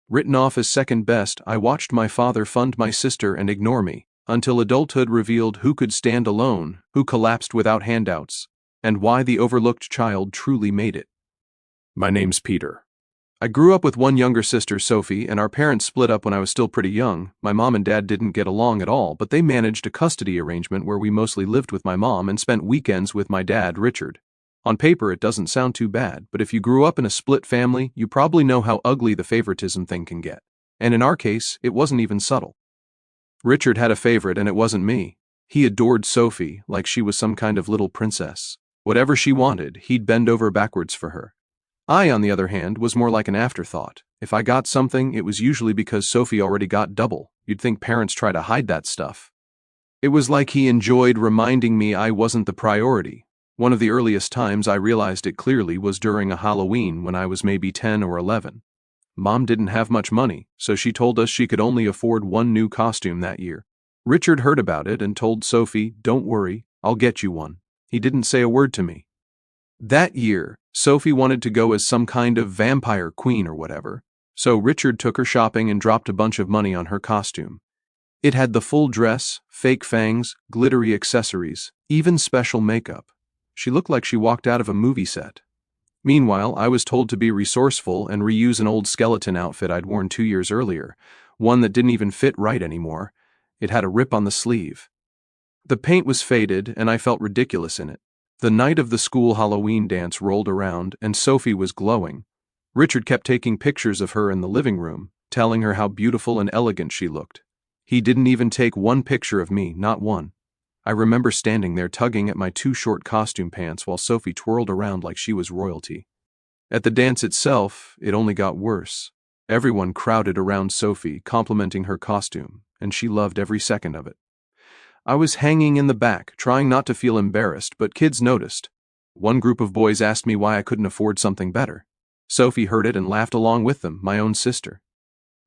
Written off as second best, I watched my father fund my sister and ignore me, until adulthood revealed who could stand alone, who collapsed without handouts, and why the overlooked child truly made it. My name's Peter. I grew up with one younger sister, Sophie, and our parents split up when I was still pretty young. My mom and dad didn't get along at all, but they managed a custody arrangement where we mostly lived with my mom and spent weekends with my dad, Richard. On paper, it doesn't sound too bad, but if you grew up in a split family, you probably know how ugly the favoritism thing can get. And in our case, it wasn't even subtle. Richard had a favorite, and it wasn't me. He adored Sophie like she was some kind of little princess. Whatever she wanted, he'd bend over backwards for her. I, on the other hand, was more like an afterthought. If I got something, it was usually because Sophie already got double. You'd think parents try to hide that stuff. It was like he enjoyed reminding me I wasn't the priority. One of the earliest times I realized it clearly was during a Halloween when I was maybe 10 or 11. Mom didn't have much money, so she told us she could only afford one new costume that year. Richard heard about it and told Sophie, "Don't worry, I'll get you one." He didn't say a word to me. That year, Sophie wanted to go as some kind of vampire queen or whatever, so Richard took her shopping and dropped a bunch of money on her costume. It had the full dress, fake fangs, glittery accessories, even special makeup. She looked like she walked out of a movie set. Meanwhile, I was told to be resourceful and reuse an old skeleton outfit I'd worn 2 years earlier, one that didn't even fit right anymore. It had a rip on the sleeve. The paint was faded, and I felt ridiculous in it. The night of the school Halloween dance rolled around, and Sophie was glowing. Richard kept taking pictures of her in the living room, telling her how beautiful and elegant she looked. He didn't even take one picture of me, not one. I remember standing there tugging at my too short costume pants while Sophie twirled around like she was royalty. At the dance itself, it only got worse. Everyone crowded around Sophie, complimenting her costume, and she loved every second of it. I was hanging in the back, trying not to feel embarrassed, but kids noticed. One group of boys asked me why I couldn't afford something better. Sophie heard it and laughed along with them, my own sister.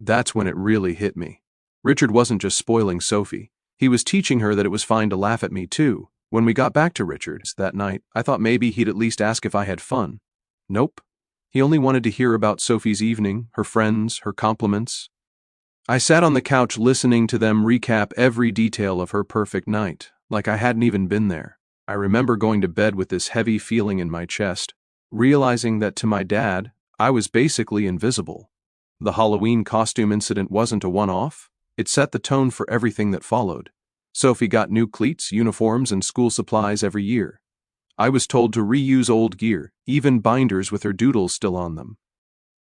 That's when it really hit me. Richard wasn't just spoiling Sophie. He was teaching her that it was fine to laugh at me too. When we got back to Richard's that night, I thought maybe he'd at least ask if I had fun. Nope. He only wanted to hear about Sophie's evening, her friends, her compliments. I sat on the couch listening to them recap every detail of her perfect night, like I hadn't even been there. I remember going to bed with this heavy feeling in my chest, realizing that to my dad, I was basically invisible. The Halloween costume incident wasn't a one-off. It set the tone for everything that followed. Sophie got new cleats, uniforms, and school supplies every year. I was told to reuse old gear, even binders with her doodles still on them.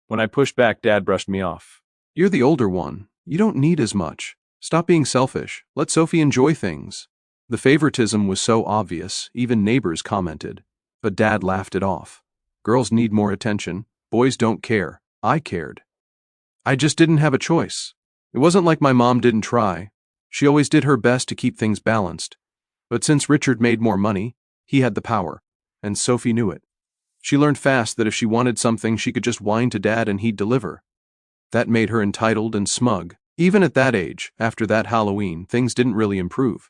When I pushed back, Dad brushed me off. "You're the older one. You don't need as much. Stop being selfish. Let Sophie enjoy things." The favoritism was so obvious, even neighbors commented. But Dad laughed it off. Girls need more attention. Boys don't care. I cared. I just didn't have a choice. It wasn't like my mom didn't try. She always did her best to keep things balanced. But since Richard made more money, he had the power, and Sophie knew it. She learned fast that if she wanted something, she could just whine to Dad and he'd deliver. That made her entitled and smug. Even at that age, after that Halloween, things didn't really improve.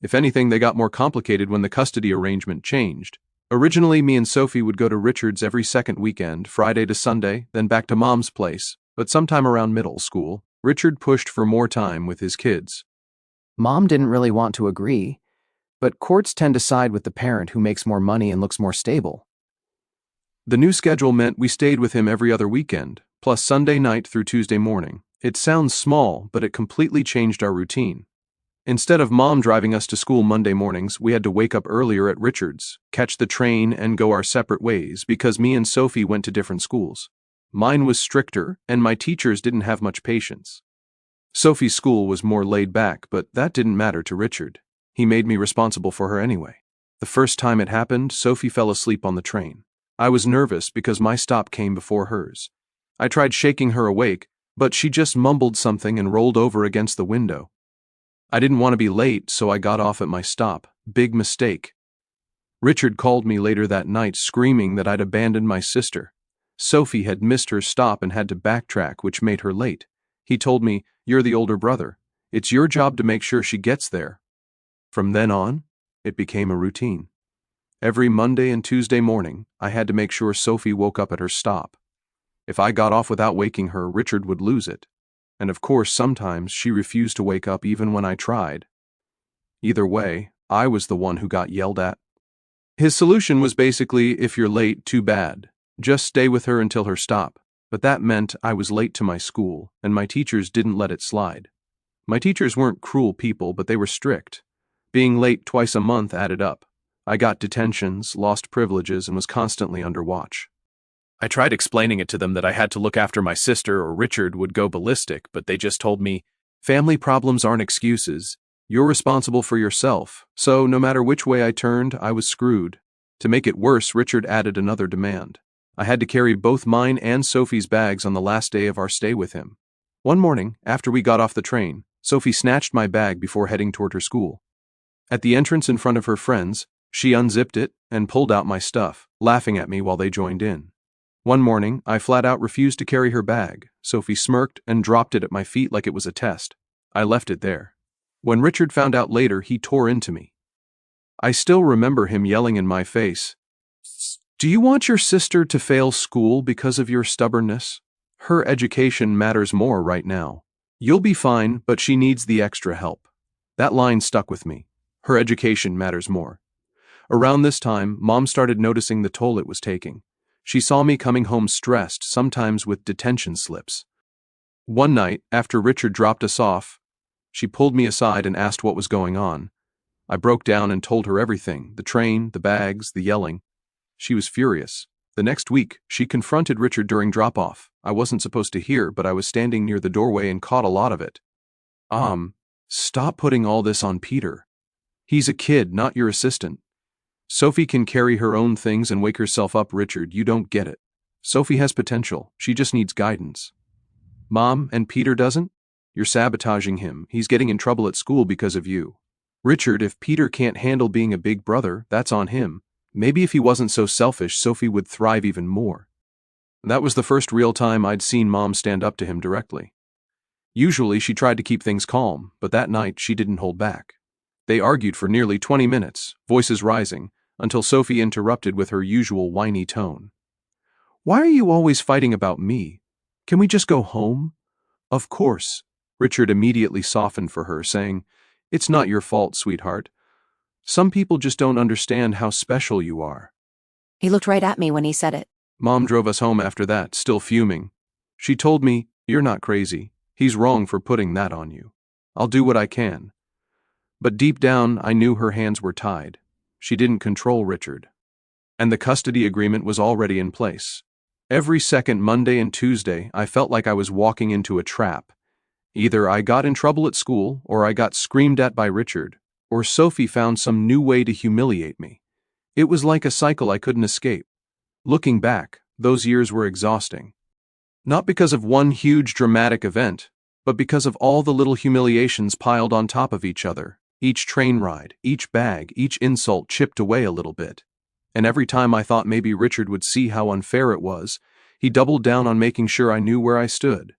If anything, they got more complicated when the custody arrangement changed. Originally, me and Sophie would go to Richard's every second weekend, Friday to Sunday, then back to Mom's place. But sometime around middle school, Richard pushed for more time with his kids. Mom didn't really want to agree, but courts tend to side with the parent who makes more money and looks more stable. The new schedule meant we stayed with him every other weekend, plus Sunday night through Tuesday morning. It sounds small, but it completely changed our routine. Instead of Mom driving us to school Monday mornings, we had to wake up earlier at Richard's, catch the train, and go our separate ways because me and Sophie went to different schools. Mine was stricter, and my teachers didn't have much patience. Sophie's school was more laid back, but that didn't matter to Richard. He made me responsible for her anyway. The first time it happened, Sophie fell asleep on the train. I was nervous because my stop came before hers. I tried shaking her awake, but she just mumbled something and rolled over against the window. I didn't want to be late, so I got off at my stop. Big mistake. Richard called me later that night screaming that I'd abandoned my sister. Sophie had missed her stop and had to backtrack, which made her late. He told me, "You're the older brother. It's your job to make sure she gets there." From then on, it became a routine. Every Monday and Tuesday morning, I had to make sure Sophie woke up at her stop. If I got off without waking her, Richard would lose it. And of course, sometimes she refused to wake up even when I tried. Either way, I was the one who got yelled at. His solution was basically, if you're late, too bad. Just stay with her until her stop. But that meant I was late to my school, and my teachers didn't let it slide. My teachers weren't cruel people, but they were strict. Being late twice a month added up. I got detentions, lost privileges, and was constantly under watch. I tried explaining it to them that I had to look after my sister or Richard would go ballistic, but they just told me, family problems aren't excuses. You're responsible for yourself. So no matter which way I turned, I was screwed. To make it worse, Richard added another demand. I had to carry both mine and Sophie's bags on the last day of our stay with him. One morning, after we got off the train, Sophie snatched my bag before heading toward her school. At the entrance in front of her friends, she unzipped it and pulled out my stuff, laughing at me while they joined in. One morning, I flat out refused to carry her bag. Sophie smirked and dropped it at my feet like it was a test. I left it there. When Richard found out later, he tore into me. I still remember him yelling in my face, "Do you want your sister to fail school because of your stubbornness? Her education matters more right now. You'll be fine, but she needs the extra help." That line stuck with me. Her education matters more. Around this time, Mom started noticing the toll it was taking. She saw me coming home stressed, sometimes with detention slips. One night, after Richard dropped us off, she pulled me aside and asked what was going on. I broke down and told her everything, the train, the bags, the yelling. She was furious. The next week, she confronted Richard during drop-off. I wasn't supposed to hear, but I was standing near the doorway and caught a lot of it. Stop putting all this on Peter. He's a kid, not your assistant. Sophie can carry her own things and wake herself up, Richard. You don't get it. Sophie has potential. She just needs guidance. Mom, and Peter doesn't? You're sabotaging him. He's getting in trouble at school because of you. Richard, if Peter can't handle being a big brother, that's on him. Maybe if he wasn't so selfish, Sophie would thrive even more. That was the first real time I'd seen Mom stand up to him directly. Usually she tried to keep things calm, but that night she didn't hold back. They argued for nearly 20 minutes, voices rising, until Sophie interrupted with her usual whiny tone. "Why are you always fighting about me? Can we just go home?" "Of course." Richard immediately softened for her, saying, "It's not your fault, sweetheart. Some people just don't understand how special you are." He looked right at me when he said it. Mom drove us home after that, still fuming. She told me, "You're not crazy. He's wrong for putting that on you. I'll do what I can." But deep down, I knew her hands were tied. She didn't control Richard. And the custody agreement was already in place. Every second Monday and Tuesday, I felt like I was walking into a trap. Either I got in trouble at school, or I got screamed at by Richard, or Sophie found some new way to humiliate me. It was like a cycle I couldn't escape. Looking back, those years were exhausting. Not because of one huge dramatic event, but because of all the little humiliations piled on top of each other. Each train ride, each bag, each insult chipped away a little bit. And every time I thought maybe Richard would see how unfair it was, he doubled down on making sure I knew where I stood.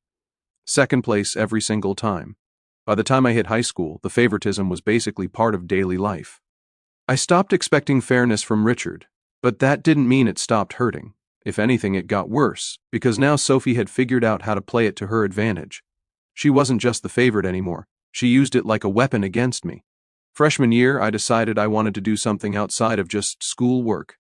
Second place every single time. By the time I hit high school, the favoritism was basically part of daily life. I stopped expecting fairness from Richard, but that didn't mean it stopped hurting. If anything, it got worse, because now Sophie had figured out how to play it to her advantage. She wasn't just the favorite anymore. She used it like a weapon against me. Freshman year, I decided I wanted to do something outside of just school work.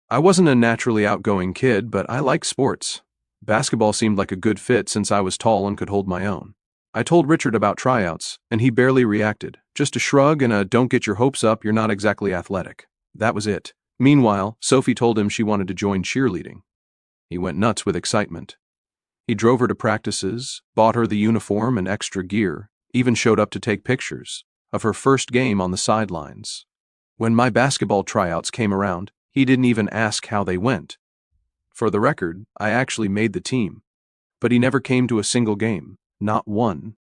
I wasn't a naturally outgoing kid, but I liked sports. Basketball seemed like a good fit since I was tall and could hold my own. I told Richard about tryouts, and he barely reacted. Just a shrug and a "don't get your hopes up, you're not exactly athletic." That was it. Meanwhile, Sophie told him she wanted to join cheerleading. He went nuts with excitement. He drove her to practices, bought her the uniform and extra gear, even showed up to take pictures of her first game on the sidelines. When my basketball tryouts came around, he didn't even ask how they went. For the record, I actually made the team. But he never came to a single game, not one.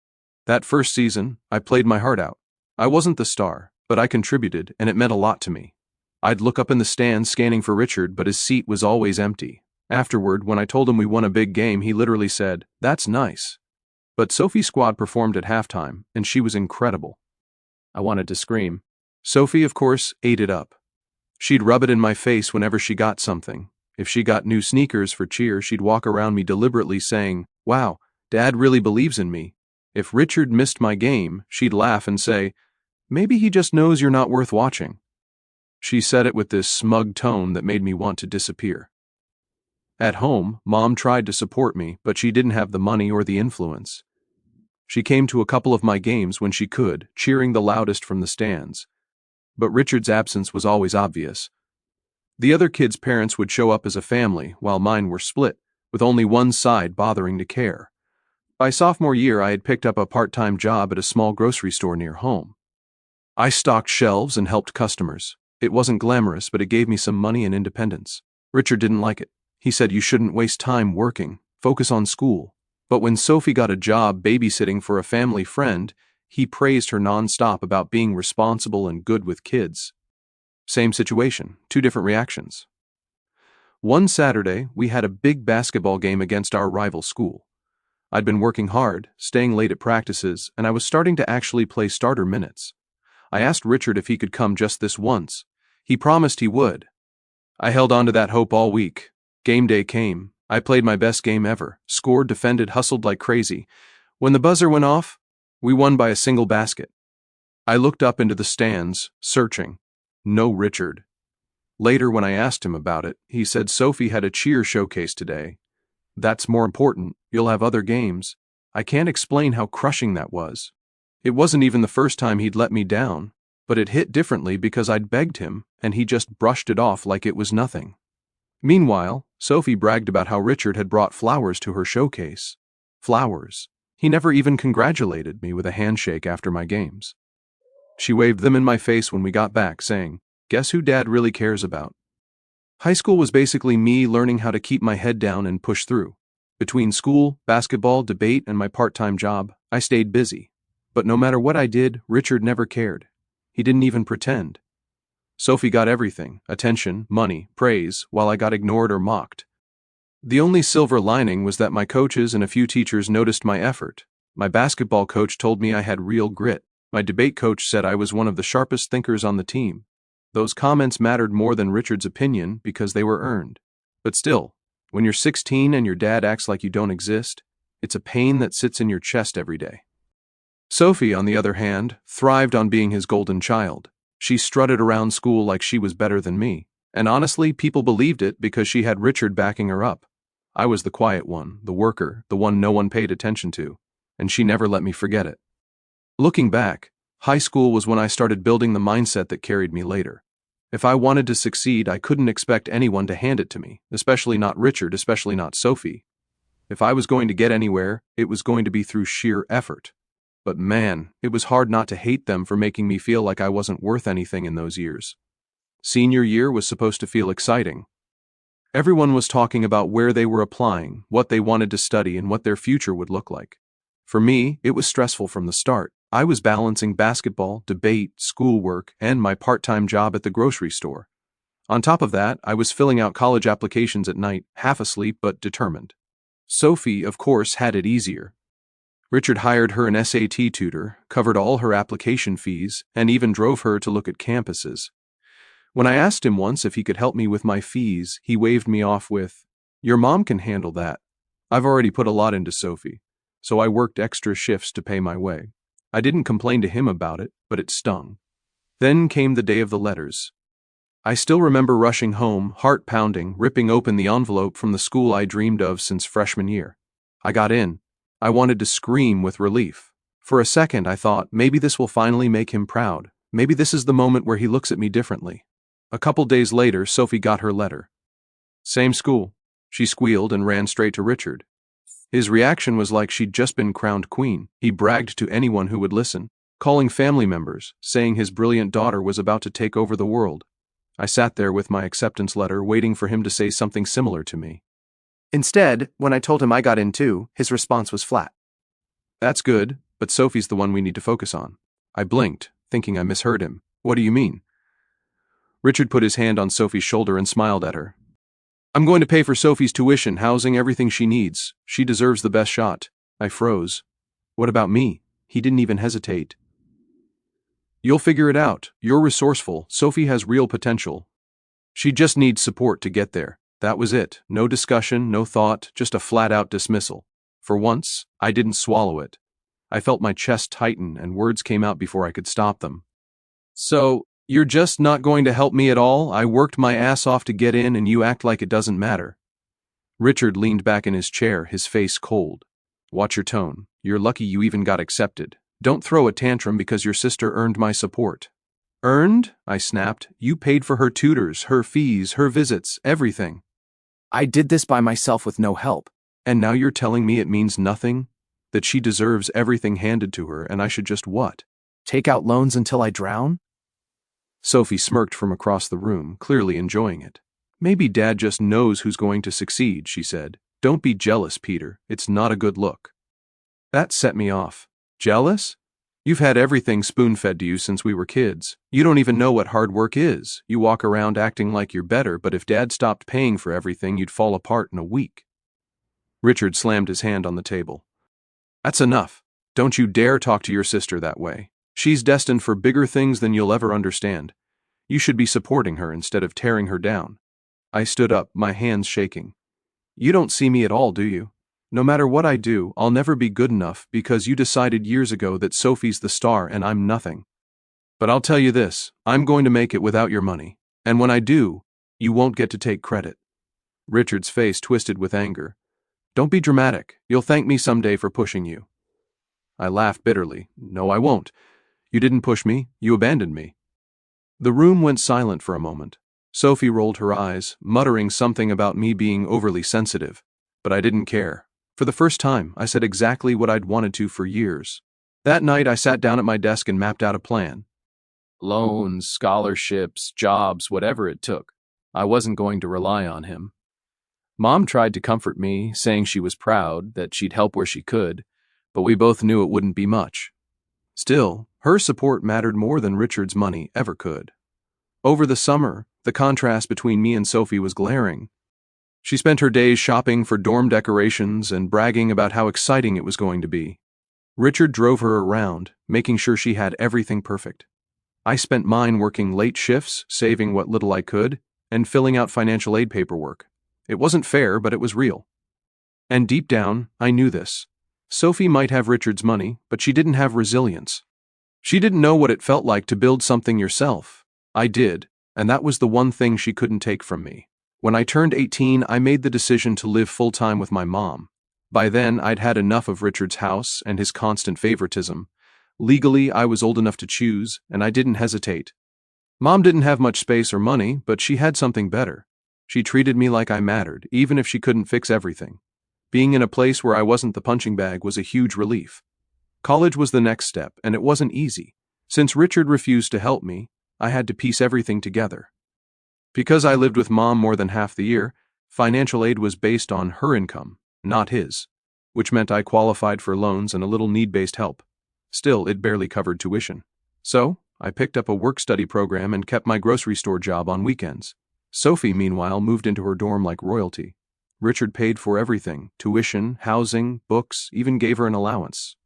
That first season, I played my heart out. I wasn't the star, but I contributed, and it meant a lot to me. I'd look up in the stands scanning for Richard, but his seat was always empty. Afterward, when I told him we won a big game, he literally said, "That's nice." But Sophie's squad performed at halftime, and she was incredible. I wanted to scream. Sophie, of course, ate it up. She'd rub it in my face whenever she got something. If she got new sneakers for cheer, she'd walk around me deliberately saying, "Wow, Dad really believes in me." If Richard missed my game, she'd laugh and say, "Maybe he just knows you're not worth watching." She said it with this smug tone that made me want to disappear. At home, Mom tried to support me, but she didn't have the money or the influence. She came to a couple of my games when she could, cheering the loudest from the stands. But Richard's absence was always obvious. The other kids' parents would show up as a family, while mine were split, with only one side bothering to care. By sophomore year, I had picked up a part-time job at a small grocery store near home. I stocked shelves and helped customers. It wasn't glamorous, but it gave me some money and independence. Richard didn't like it. He said you shouldn't waste time working, focus on school. But when Sophie got a job babysitting for a family friend, he praised her nonstop about being responsible and good with kids. Same situation, two different reactions. One Saturday, we had a big basketball game against our rival school. I'd been working hard, staying late at practices, and I was starting to actually play starter minutes. I asked Richard if he could come just this once. He promised he would. I held on to that hope all week. Game day came. I played my best game ever, scored, defended, hustled like crazy. When the buzzer went off, we won by a single basket. I looked up into the stands, searching. No Richard. Later, when I asked him about it, he said Sophie had a cheer showcase today. That's more important. You'll have other games. I can't explain how crushing that was. It wasn't even the first time he'd let me down, but it hit differently because I'd begged him, and he just brushed it off like it was nothing. Meanwhile, Sophie bragged about how Richard had brought flowers to her showcase. Flowers. He never even congratulated me with a handshake after my games. She waved them in my face when we got back, saying, "Guess who Dad really cares about?" High school was basically me learning how to keep my head down and push through. Between school, basketball, debate, and my part-time job, I stayed busy. But no matter what I did, Richard never cared. He didn't even pretend. Sophie got everything, attention, money, praise, while I got ignored or mocked. The only silver lining was that my coaches and a few teachers noticed my effort. My basketball coach told me I had real grit. My debate coach said I was one of the sharpest thinkers on the team. Those comments mattered more than Richard's opinion because they were earned. But still, when you're 16 and your dad acts like you don't exist, it's a pain that sits in your chest every day. Sophie, on the other hand, thrived on being his golden child. She strutted around school like she was better than me, and honestly, people believed it because she had Richard backing her up. I was the quiet one, the worker, the one no one paid attention to, and she never let me forget it. Looking back, high school was when I started building the mindset that carried me later. If I wanted to succeed, I couldn't expect anyone to hand it to me, especially not Richard, especially not Sophie. If I was going to get anywhere, it was going to be through sheer effort. But man, it was hard not to hate them for making me feel like I wasn't worth anything in those years. Senior year was supposed to feel exciting. Everyone was talking about where they were applying, what they wanted to study, and what their future would look like. For me, it was stressful from the start. I was balancing basketball, debate, schoolwork, and my part-time job at the grocery store. On top of that, I was filling out college applications at night, half asleep but determined. Sophie, of course, had it easier. Richard hired her an SAT tutor, covered all her application fees, and even drove her to look at campuses. When I asked him once if he could help me with my fees, he waved me off with, "Your mom can handle that. I've already put a lot into Sophie." So I worked extra shifts to pay my way. I didn't complain to him about it, but it stung. Then came the day of the letters. I still remember rushing home, heart pounding, ripping open the envelope from the school I dreamed of since freshman year. I got in. I wanted to scream with relief. For a second, I thought, maybe this will finally make him proud. Maybe this is the moment where he looks at me differently. A couple days later, Sophie got her letter. Same school. She squealed and ran straight to Richard. His reaction was like she'd just been crowned queen. He bragged to anyone who would listen, calling family members, saying his brilliant daughter was about to take over the world. I sat there with my acceptance letter, waiting for him to say something similar to me. Instead, when I told him I got in too, his response was flat. "That's good, but Sophie's the one we need to focus on." I blinked, thinking I misheard him. "What do you mean?" Richard put his hand on Sophie's shoulder and smiled at her. "I'm going to pay for Sophie's tuition, housing, everything she needs. She deserves the best shot." I froze. "What about me?" He didn't even hesitate. "You'll figure it out. You're resourceful. Sophie has real potential. She just needs support to get there." That was it. No discussion, no thought, just a flat-out dismissal. For once, I didn't swallow it. I felt my chest tighten and words came out before I could stop them. So, you're just not going to help me at all? I worked my ass off to get in and you act like it doesn't matter. Richard leaned back in his chair, his face cold. Watch your tone. You're lucky you even got accepted. Don't throw a tantrum because your sister earned my support. Earned? I snapped. You paid for her tutors, her fees, her visits, everything. I did this by myself with no help. And now you're telling me it means nothing? That she deserves everything handed to her and I should just what? Take out loans until I drown? Sophie smirked from across the room, clearly enjoying it. Maybe Dad just knows who's going to succeed, she said. Don't be jealous, Peter. It's not a good look. That set me off. Jealous? You've had everything spoon-fed to you since we were kids. You don't even know what hard work is. You walk around acting like you're better, but if Dad stopped paying for everything, you'd fall apart in a week. Richard slammed his hand on the table. That's enough. Don't you dare talk to your sister that way. She's destined for bigger things than you'll ever understand. You should be supporting her instead of tearing her down. I stood up, my hands shaking. You don't see me at all, do you? No matter what I do, I'll never be good enough because you decided years ago that Sophie's the star and I'm nothing. But I'll tell you this, I'm going to make it without your money. And when I do, you won't get to take credit. Richard's face twisted with anger. Don't be dramatic. You'll thank me someday for pushing you. I laughed bitterly. No, I won't. You didn't push me. You abandoned me. The room went silent for a moment. Sophie rolled her eyes, muttering something about me being overly sensitive. But I didn't care. For the first time, I said exactly what I'd wanted to for years. That night, I sat down at my desk and mapped out a plan. Loans, scholarships, jobs, whatever it took. I wasn't going to rely on him. Mom tried to comfort me, saying she was proud, that she'd help where she could, but we both knew it wouldn't be much. Still, her support mattered more than Richard's money ever could. Over the summer, the contrast between me and Sophie was glaring. She spent her days shopping for dorm decorations and bragging about how exciting it was going to be. Richard drove her around, making sure she had everything perfect. I spent mine working late shifts, saving what little I could, and filling out financial aid paperwork. It wasn't fair, but it was real. And deep down, I knew this. Sophie might have Richard's money, but she didn't have resilience. She didn't know what it felt like to build something yourself. I did, and that was the one thing she couldn't take from me. When I turned 18, I made the decision to live full-time with my mom. By then, I'd had enough of Richard's house and his constant favoritism. Legally, I was old enough to choose, and I didn't hesitate. Mom didn't have much space or money, but she had something better. She treated me like I mattered, even if she couldn't fix everything. Being in a place where I wasn't the punching bag was a huge relief. College was the next step, and it wasn't easy. Since Richard refused to help me, I had to piece everything together. Because I lived with Mom more than half the year, financial aid was based on her income, not his, which meant I qualified for loans and a little need-based help. Still, it barely covered tuition. So, I picked up a work-study program and kept my grocery store job on weekends. Sophie, meanwhile, moved into her dorm like royalty. Richard paid for everything, tuition, housing, books, even gave her an allowance.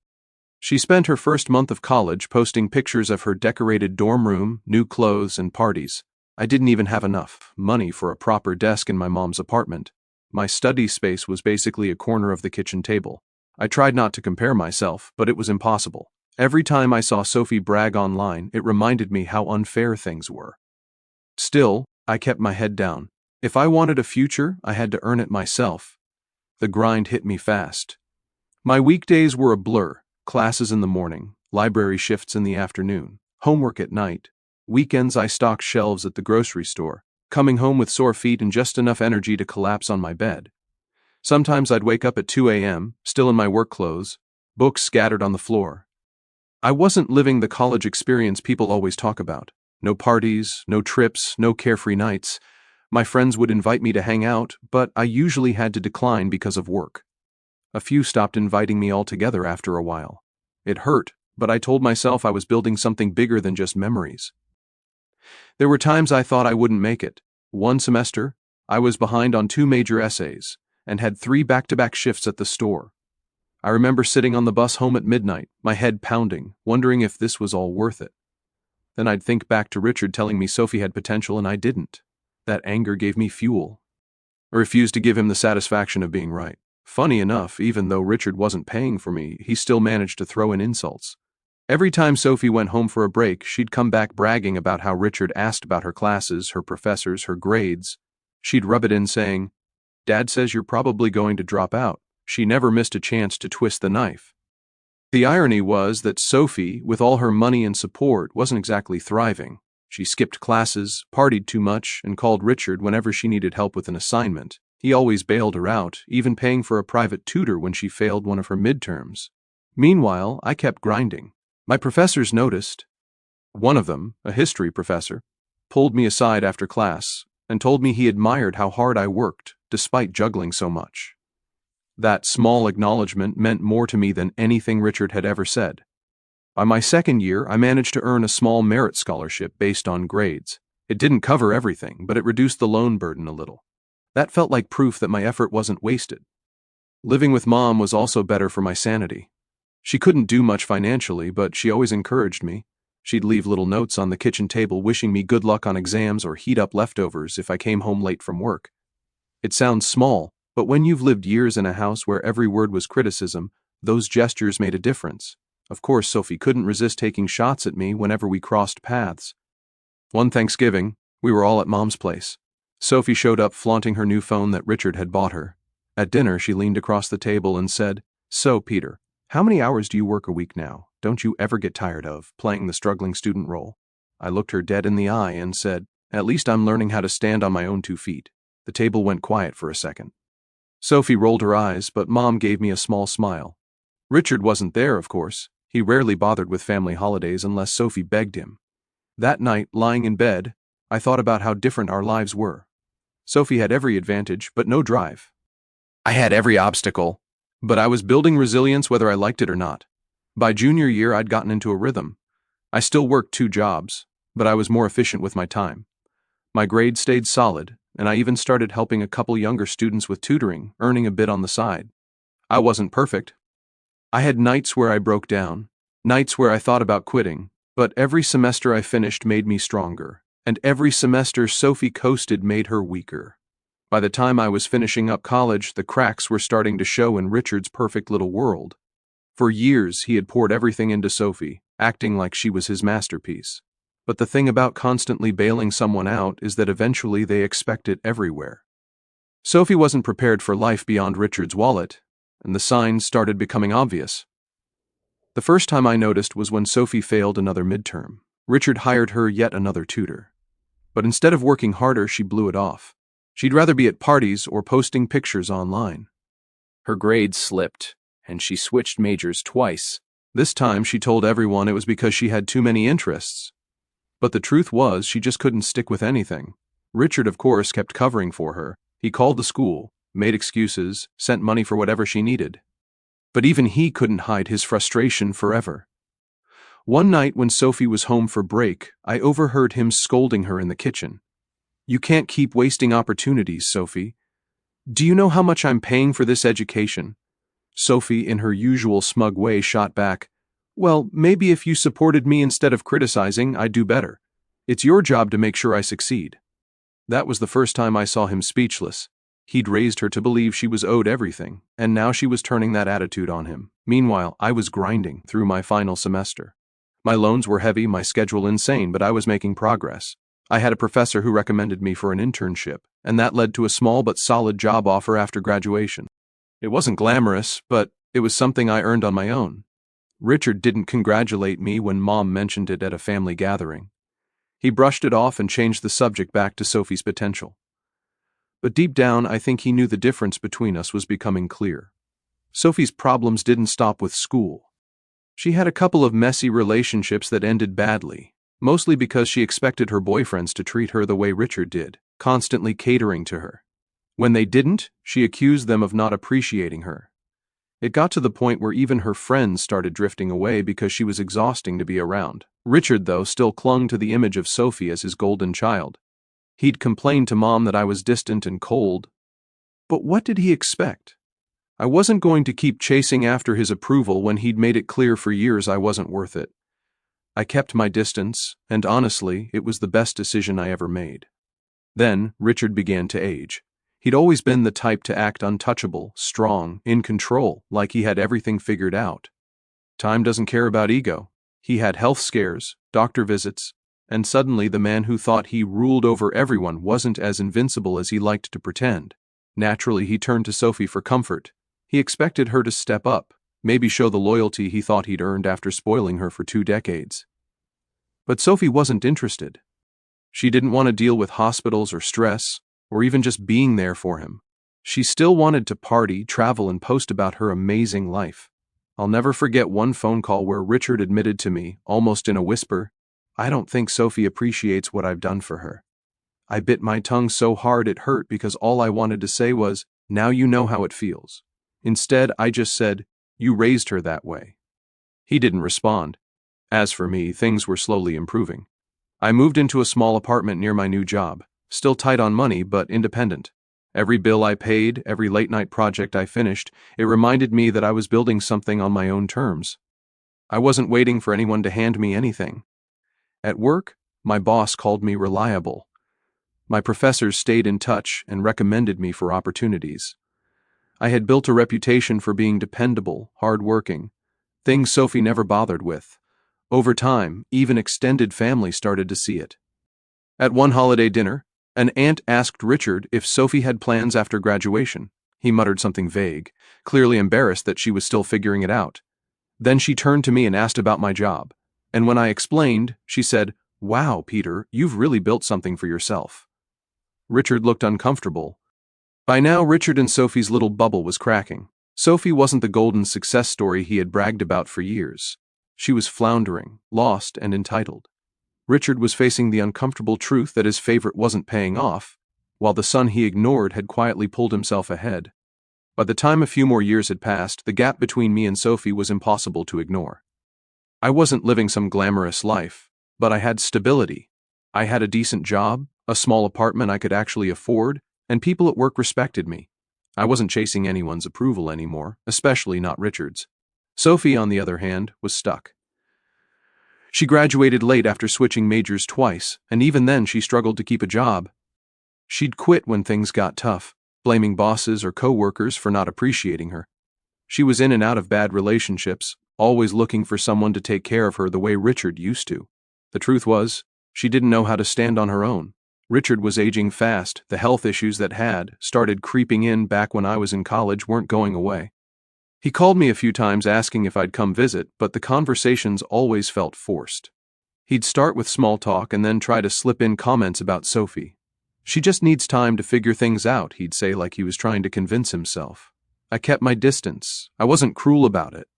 She spent her first month of college posting pictures of her decorated dorm room, new clothes, and parties. I didn't even have enough money for a proper desk in my mom's apartment. My study space was basically a corner of the kitchen table. I tried not to compare myself, but it was impossible. Every time I saw Sophie brag online, it reminded me how unfair things were. Still, I kept my head down. If I wanted a future, I had to earn it myself. The grind hit me fast. My weekdays were a blur. Classes in the morning, library shifts in the afternoon, homework at night. Weekends I stocked shelves at the grocery store, coming home with sore feet and just enough energy to collapse on my bed. Sometimes I'd wake up at 2 a.m., still in my work clothes, books scattered on the floor. I wasn't living the college experience people always talk about. No parties, no trips, no carefree nights. My friends would invite me to hang out, but I usually had to decline because of work. A few stopped inviting me altogether after a while. It hurt, but I told myself I was building something bigger than just memories. There were times I thought I wouldn't make it. One semester, I was behind on 2 major essays, and had 3 back-to-back shifts at the store. I remember sitting on the bus home at midnight, my head pounding, wondering if this was all worth it. Then I'd think back to Richard telling me Sophie had potential and I didn't. That anger gave me fuel. I refused to give him the satisfaction of being right. Funny enough, even though Richard wasn't paying for me, he still managed to throw in insults. Every time Sophie went home for a break, she'd come back bragging about how Richard asked about her classes, her professors, her grades. She'd rub it in saying, "Dad says you're probably going to drop out." She never missed a chance to twist the knife. The irony was that Sophie, with all her money and support, wasn't exactly thriving. She skipped classes, partied too much, and called Richard whenever she needed help with an assignment. He always bailed her out, even paying for a private tutor when she failed one of her midterms. Meanwhile, I kept grinding. My professors noticed. One of them, a history professor, pulled me aside after class and told me he admired how hard I worked, despite juggling so much. That small acknowledgement meant more to me than anything Richard had ever said. By my second year, I managed to earn a small merit scholarship based on grades. It didn't cover everything, but it reduced the loan burden a little. That felt like proof that my effort wasn't wasted. Living with Mom was also better for my sanity. She couldn't do much financially, but she always encouraged me. She'd leave little notes on the kitchen table wishing me good luck on exams or heat up leftovers if I came home late from work. It sounds small, but when you've lived years in a house where every word was criticism, those gestures made a difference. Of course, Sophie couldn't resist taking shots at me whenever we crossed paths. One Thanksgiving, we were all at Mom's place. Sophie showed up flaunting her new phone that Richard had bought her. At dinner, she leaned across the table and said, "So, Peter, how many hours do you work a week now? Don't you ever get tired of playing the struggling student role?" I looked her dead in the eye and said, "At least I'm learning how to stand on my own 2 feet." The table went quiet for a second. Sophie rolled her eyes, but Mom gave me a small smile. Richard wasn't there, of course. He rarely bothered with family holidays unless Sophie begged him. That night, lying in bed, I thought about how different our lives were. Sophie had every advantage, but no drive. I had every obstacle, but I was building resilience whether I liked it or not. By junior year, I'd gotten into a rhythm. I still worked 2 jobs, but I was more efficient with my time. My grades stayed solid, and I even started helping a couple younger students with tutoring, earning a bit on the side. I wasn't perfect. I had nights where I broke down, nights where I thought about quitting, but every semester I finished made me stronger, and every semester Sophie coasted made her weaker. By the time I was finishing up college, the cracks were starting to show in Richard's perfect little world. For years, he had poured everything into Sophie, acting like she was his masterpiece. But the thing about constantly bailing someone out is that eventually they expect it everywhere. Sophie wasn't prepared for life beyond Richard's wallet, and the signs started becoming obvious. The first time I noticed was when Sophie failed another midterm. Richard hired her yet another tutor. But instead of working harder, she blew it off. She'd rather be at parties or posting pictures online. Her grades slipped, and she switched majors twice. This time she told everyone it was because she had too many interests. But the truth was she just couldn't stick with anything. Richard, of course, kept covering for her. He called the school, made excuses, sent money for whatever she needed. But even he couldn't hide his frustration forever. One night when Sophie was home for break, I overheard him scolding her in the kitchen. "You can't keep wasting opportunities, Sophie. Do you know how much I'm paying for this education?" Sophie, in her usual smug way, shot back, "Well, maybe if you supported me instead of criticizing, I'd do better. It's your job to make sure I succeed." That was the first time I saw him speechless. He'd raised her to believe she was owed everything, and now she was turning that attitude on him. Meanwhile, I was grinding through my final semester. My loans were heavy, my schedule insane, but I was making progress. I had a professor who recommended me for an internship, and that led to a small but solid job offer after graduation. It wasn't glamorous, but it was something I earned on my own. Richard didn't congratulate me when Mom mentioned it at a family gathering. He brushed it off and changed the subject back to Sophie's potential. But deep down, I think he knew the difference between us was becoming clear. Sophie's problems didn't stop with school. She had a couple of messy relationships that ended badly, mostly because she expected her boyfriends to treat her the way Richard did, constantly catering to her. When they didn't, she accused them of not appreciating her. It got to the point where even her friends started drifting away because she was exhausting to be around. Richard, though, still clung to the image of Sophie as his golden child. He'd complained to Mom that I was distant and cold. But what did he expect? I wasn't going to keep chasing after his approval when he'd made it clear for years I wasn't worth it. I kept my distance, and honestly, it was the best decision I ever made. Then, Richard began to age. He'd always been the type to act untouchable, strong, in control, like he had everything figured out. Time doesn't care about ego. He had health scares, doctor visits, and suddenly the man who thought he ruled over everyone wasn't as invincible as he liked to pretend. Naturally, he turned to Sophie for comfort. He expected her to step up, maybe show the loyalty he thought he'd earned after spoiling her for 2 decades. But Sophie wasn't interested. She didn't want to deal with hospitals or stress, or even just being there for him. She still wanted to party, travel, and post about her amazing life. I'll never forget one phone call where Richard admitted to me, almost in a whisper, "I don't think Sophie appreciates what I've done for her." I bit my tongue so hard it hurt because all I wanted to say was, "Now you know how it feels." Instead, I just said, "You raised her that way." He didn't respond. As for me, things were slowly improving. I moved into a small apartment near my new job, still tight on money but independent. Every bill I paid, every late-night project I finished, it reminded me that I was building something on my own terms. I wasn't waiting for anyone to hand me anything. At work, my boss called me reliable. My professors stayed in touch and recommended me for opportunities. I had built a reputation for being dependable, hard-working, things Sophie never bothered with. Over time, even extended family started to see it. At one holiday dinner, an aunt asked Richard if Sophie had plans after graduation. He muttered something vague, clearly embarrassed that she was still figuring it out. Then she turned to me and asked about my job. And when I explained, she said, "Wow, Peter, you've really built something for yourself." Richard looked uncomfortable. By now, Richard and Sophie's little bubble was cracking. Sophie wasn't the golden success story he had bragged about for years. She was floundering, lost, and entitled. Richard was facing the uncomfortable truth that his favorite wasn't paying off, while the son he ignored had quietly pulled himself ahead. By the time a few more years had passed, the gap between me and Sophie was impossible to ignore. I wasn't living some glamorous life, but I had stability. I had a decent job, a small apartment I could actually afford, and people at work respected me. I wasn't chasing anyone's approval anymore, especially not Richard's. Sophie, on the other hand, was stuck. She graduated late after switching majors twice, and even then she struggled to keep a job. She'd quit when things got tough, blaming bosses or co-workers for not appreciating her. She was in and out of bad relationships, always looking for someone to take care of her the way Richard used to. The truth was, she didn't know how to stand on her own. Richard was aging fast. The health issues that had started creeping in back when I was in college weren't going away. He called me a few times asking if I'd come visit, but the conversations always felt forced. He'd start with small talk and then try to slip in comments about Sophie. "She just needs time to figure things out," he'd say, like he was trying to convince himself. I kept my distance. I wasn't cruel about it.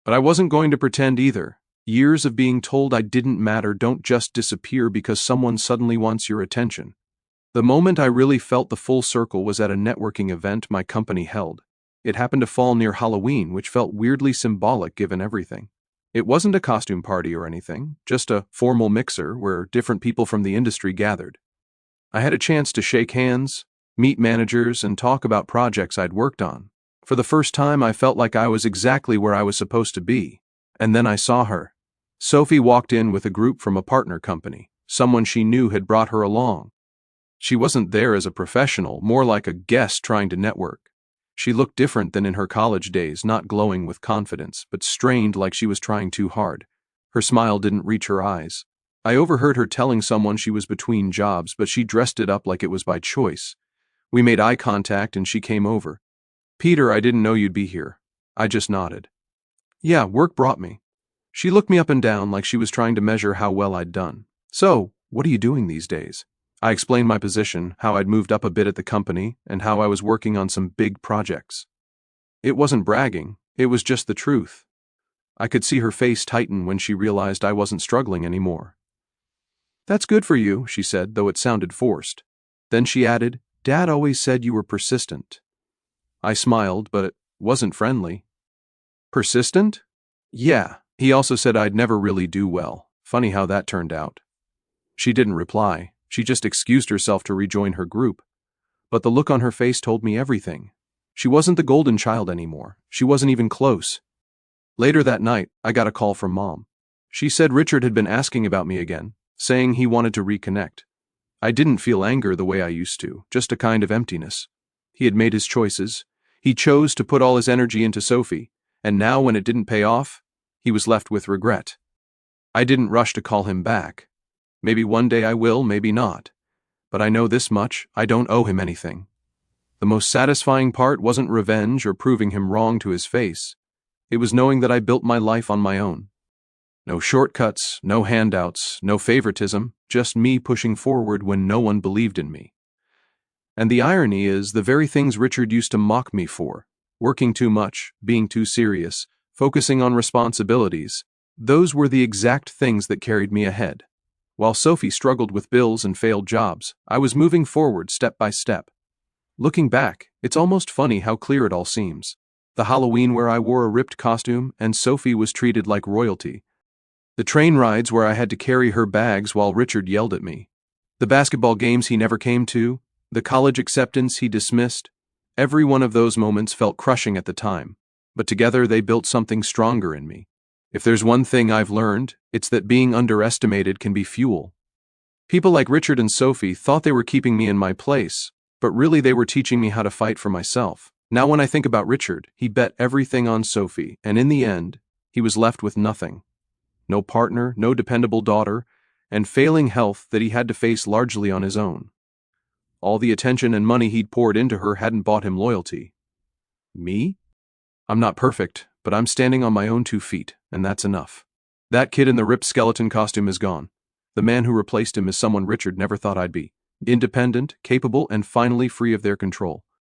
But I wasn't going to pretend either. Years of being told I didn't matter don't just disappear because someone suddenly wants your attention. The moment I really felt the full circle was at a networking event my company held. It happened to fall near Halloween, which felt weirdly symbolic given everything. It wasn't a costume party or anything, just a formal mixer where different people from the industry gathered. I had a chance to shake hands, meet managers, and talk about projects I'd worked on. For the first time, I felt like I was exactly where I was supposed to be. And then I saw her. Sophie walked in with a group from a partner company. Someone she knew had brought her along. She wasn't there as a professional, more like a guest trying to network. She looked different than in her college days, not glowing with confidence, but strained like she was trying too hard. Her smile didn't reach her eyes. I overheard her telling someone she was between jobs, but she dressed it up like it was by choice. We made eye contact and she came over. "Peter, I didn't know you'd be here." I just nodded. "Yeah, work brought me." She looked me up and down like she was trying to measure how well I'd done. "So, what are you doing these days?" I explained my position, how I'd moved up a bit at the company, and how I was working on some big projects. It wasn't bragging, it was just the truth. I could see her face tighten when she realized I wasn't struggling anymore. "That's good for you," she said, though it sounded forced. Then she added, "Dad always said you were persistent." I smiled, but it wasn't friendly. "Persistent?" "Yeah. He also said I'd never really do well. Funny how that turned out." She didn't reply. She just excused herself to rejoin her group. But the look on her face told me everything. She wasn't the golden child anymore. She wasn't even close. Later that night, I got a call from Mom. She said Richard had been asking about me again, saying he wanted to reconnect. I didn't feel anger the way I used to, just a kind of emptiness. He had made his choices. He chose to put all his energy into Sophie, and now when it didn't pay off, he was left with regret. I didn't rush to call him back. Maybe one day I will, maybe not. But I know this much, I don't owe him anything. The most satisfying part wasn't revenge or proving him wrong to his face. It was knowing that I built my life on my own. No shortcuts, no handouts, no favoritism, just me pushing forward when no one believed in me. And the irony is, the very things Richard used to mock me for, working too much, being too serious, focusing on responsibilities, those were the exact things that carried me ahead. While Sophie struggled with bills and failed jobs, I was moving forward step by step. Looking back, it's almost funny how clear it all seems. The Halloween where I wore a ripped costume and Sophie was treated like royalty. The train rides where I had to carry her bags while Richard yelled at me. The basketball games he never came to. The college acceptance he dismissed. Every one of those moments felt crushing at the time, but together they built something stronger in me. If there's one thing I've learned, it's that being underestimated can be fuel. People like Richard and Sophie thought they were keeping me in my place, but really they were teaching me how to fight for myself. Now when I think about Richard, he bet everything on Sophie, and in the end, he was left with nothing. No partner, no dependable daughter, and failing health that he had to face largely on his own. All the attention and money he'd poured into her hadn't bought him loyalty. Me? I'm not perfect, but I'm standing on my own 2 feet, and that's enough. That kid in the ripped skeleton costume is gone. The man who replaced him is someone Richard never thought I'd be. Independent, capable, and finally free of their control.